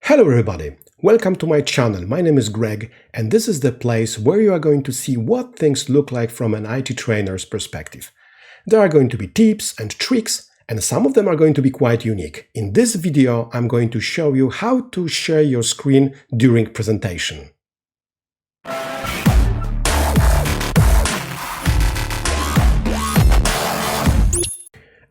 Hello everybody, welcome to my channel. My name is Greg and this is the place where you are going to see what things look like from an IT trainer's perspective. There are going to be tips and tricks and some of them are going to be quite unique. In this video I'm going to show you how to share your screen during presentation.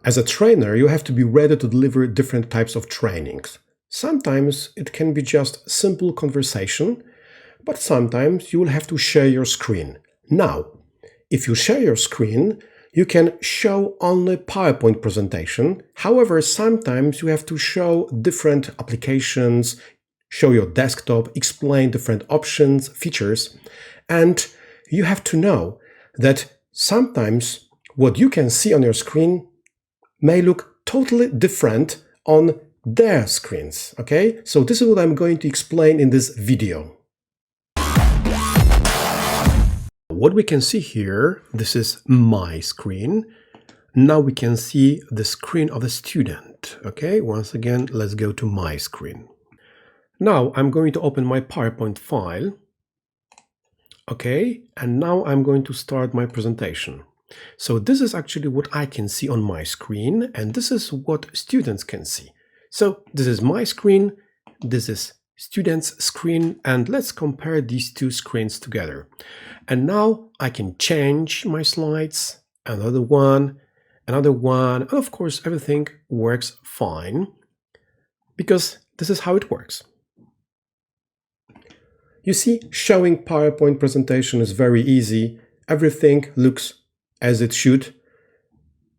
As a trainer, you have to be ready to deliver different types of trainings. Sometimes it can be just simple conversation, but sometimes you will have to share your screen. Now, if you share your screen, you can show only PowerPoint presentation. However, sometimes you have to show different applications, show your desktop, explain different options, features, and you have to know that sometimes what you can see on your screen may look totally different on their screens, okay? So this is what I'm going to explain in this video. What we can see here, this is my screen. Now we can see the screen of the student, okay? Once again, let's go to my screen. Now I'm going to open my PowerPoint file, okay? And now I'm going to start my presentation. So this is actually what I can see on my screen, and this is what students can see. So this is my screen, this is student's screen, and let's compare these two screens together. And now I can change my slides, another one, and of course everything works fine because this is how it works. You see, showing PowerPoint presentation is very easy. Everything looks as it should.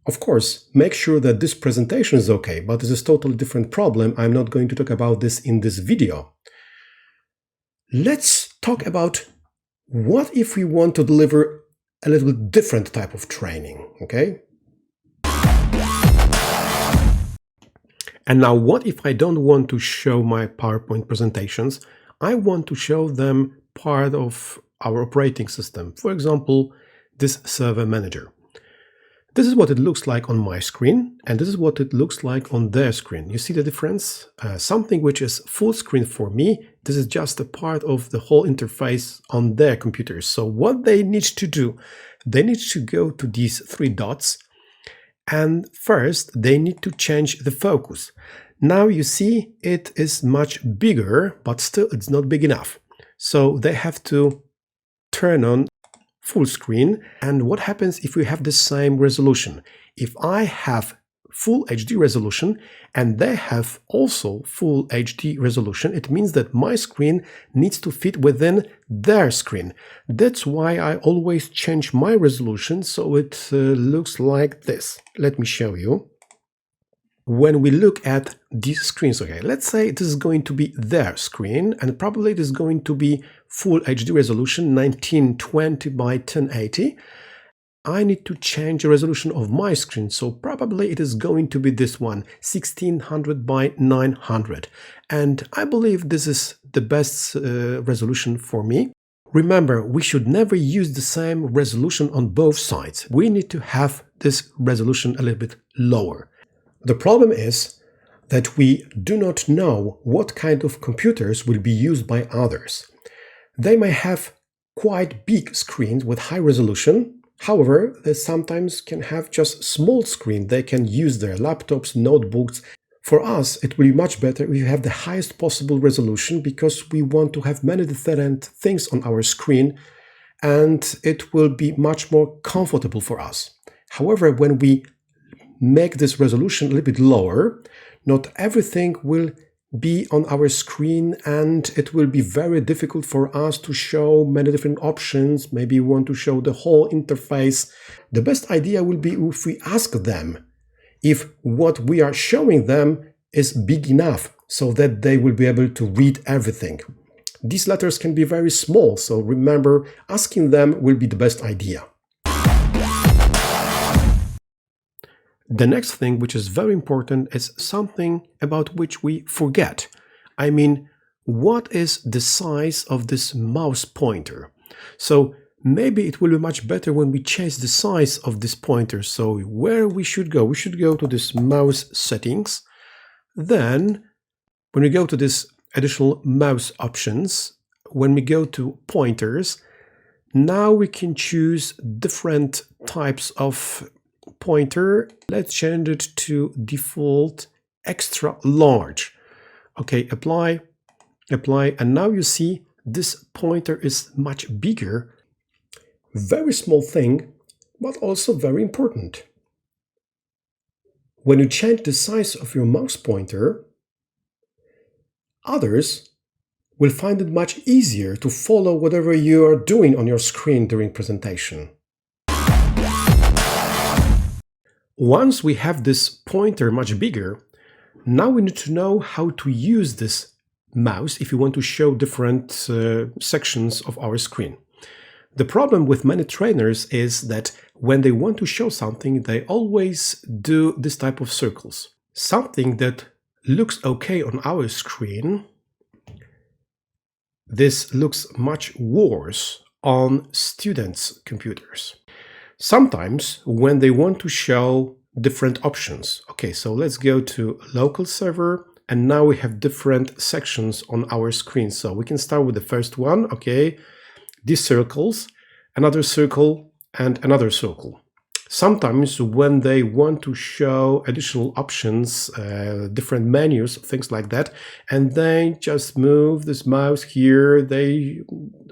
Of course, make sure that this presentation is okay, but this is a totally different problem. I'm not going to talk about this in this video. Let's talk about what if we want to deliver a little different type of training, okay? And now what if I don't want to show my PowerPoint presentations? I want to show them part of our operating system. For example, this server manager. This is what it looks like on my screen, and this is what it looks like on their screen. You see the difference? Something which is full screen for me, this is just a part of the whole interface on their computers. So what they need to do, they need to go to these three dots, and first they need to change the focus. Now you see it is much bigger, but still it's not big enough. So they have to turn on full screen. And what happens if we have the same resolution? If I have full HD resolution and they have also full HD resolution, it means that my screen needs to fit within their screen. That's why I always change my resolution so it looks like this. Let me show you. When we look at these screens, okay, let's say this is going to be their screen and probably it is going to be full HD resolution 1920 by 1080. I need to change the resolution of my screen, so probably it is going to be this one, 1600 by 900. And I believe this is the best resolution for me. Remember, we should never use the same resolution on both sides. We need to have this resolution a little bit lower. The problem is that we do not know what kind of computers will be used by others. They may have quite big screens with high resolution. However, they sometimes can have just small screen. They can use their laptops, notebooks. For us, it will be much better if we have the highest possible resolution because we want to have many different things on our screen and it will be much more comfortable for us. However, when we make this resolution a little bit lower, not everything will be on our screen and it will be very difficult for us to show many different options. Maybe we want to show the whole interface. The best idea will be if we ask them if what we are showing them is big enough so that they will be able to read everything. These letters can be very small, so remember, asking them will be the best idea. The next thing, which is very important, is something about which we forget. I mean, what is the size of this mouse pointer? So maybe it will be much better when we change the size of this pointer. So where we should go? We should go to this mouse settings. Then when we go to this additional mouse options. When we go to pointers, now we can choose different types of pointer. Let's change it to default extra large. Okay, apply, and now you see this pointer is much bigger. Very small thing, but also very important. When you change the size of your mouse pointer, others will find it much easier to follow whatever you are doing on your screen during presentation. Once we have this pointer much bigger, now we need to know how to use this mouse if you want to show different sections of our screen. The problem with many trainers is that when they want to show something, they always do this type of circles. Something that looks okay on our screen, this looks much worse on students' computers. Sometimes when they want to show different options. Okay, so let's go to local server, and now we have different sections on our screen. So we can start with the first one, okay, these circles, another circle, and another circle. Sometimes when they want to show additional options, different menus, things like that, and they just move this mouse here, they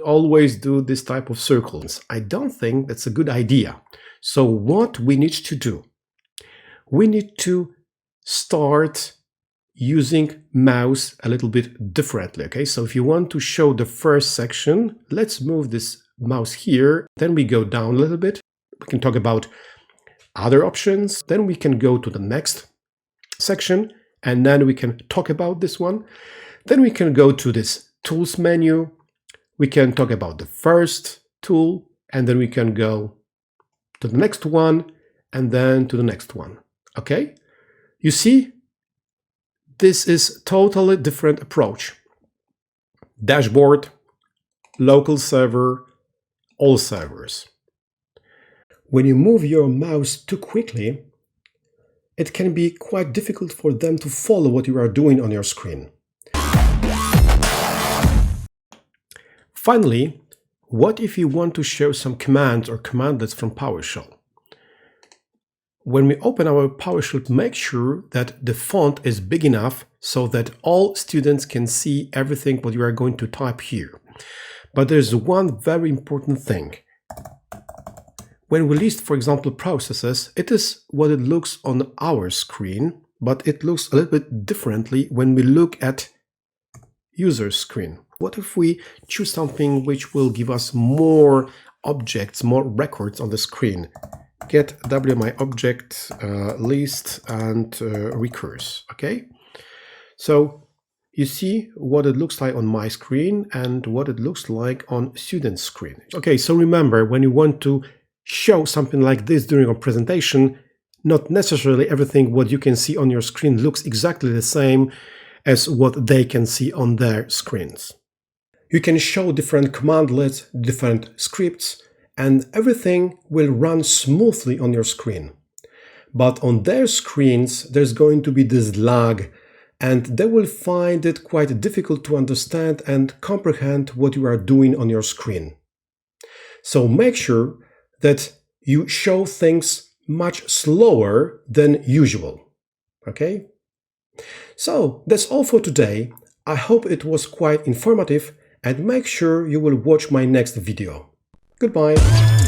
always do this type of circles. I don't think that's a good idea. So what we need to do? We need to start using mouse a little bit differently, okay? So if you want to show the first section, let's move this mouse here, then we go down a little bit. We can talk about other options, then we can go to the next section, and then we can talk about this one. Then we can go to this tools menu, we can talk about the first tool, and then we can go to the next one, and then to the next one, okay? You see, this is totally different approach. Dashboard, local server, all servers. When you move your mouse too quickly, it can be quite difficult for them to follow what you are doing on your screen. Finally, what if you want to show some commands or commandlets from PowerShell? When we open our PowerShell, make sure that the font is big enough so that all students can see everything what you are going to type here. But there's one very important thing. When we list, for example, processes, it is what it looks on our screen, but it looks a little bit differently when we look at user screen. What if we choose something which will give us more objects, more records on the screen? Get WMI object list and recurse, okay? So you see what it looks like on my screen and what it looks like on student's screen. Okay, so remember, when you want to show something like this during a presentation, not necessarily everything what you can see on your screen looks exactly the same as what they can see on their screens. You can show different commandlets, different scripts, and everything will run smoothly on your screen. But on their screens, there's going to be this lag, and they will find it quite difficult to understand and comprehend what you are doing on your screen. So make sure that you show things much slower than usual, okay? So that's all for today. I hope it was quite informative, and make sure you will watch my next video. Goodbye.